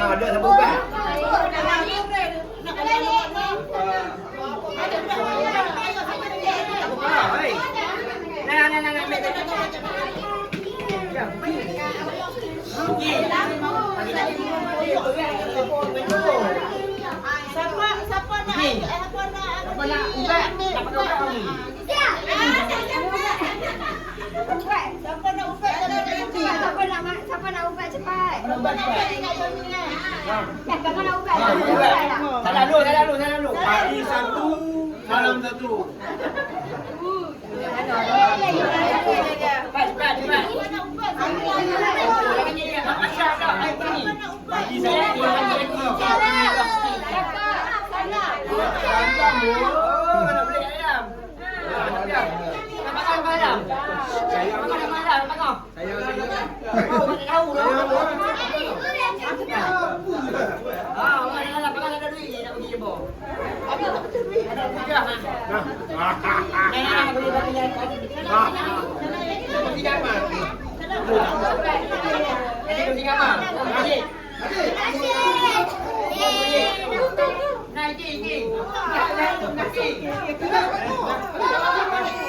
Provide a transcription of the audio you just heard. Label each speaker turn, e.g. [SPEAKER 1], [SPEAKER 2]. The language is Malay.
[SPEAKER 1] Ada siapa buat?
[SPEAKER 2] Siapa nak ubat cepat? Kakak nak ubat.
[SPEAKER 1] Salah dulu.
[SPEAKER 3] Pagi satu, malam satu.
[SPEAKER 1] Cepat.
[SPEAKER 3] Pagi satu,
[SPEAKER 1] Nak beli ayam. Nak makan ayam. Saya tahu lah. Orang ada duit ni nak pergi jebol. Ada duit. Ada dah. Nak beli bagi yang pergi kamar. Pergi kamar. Naik.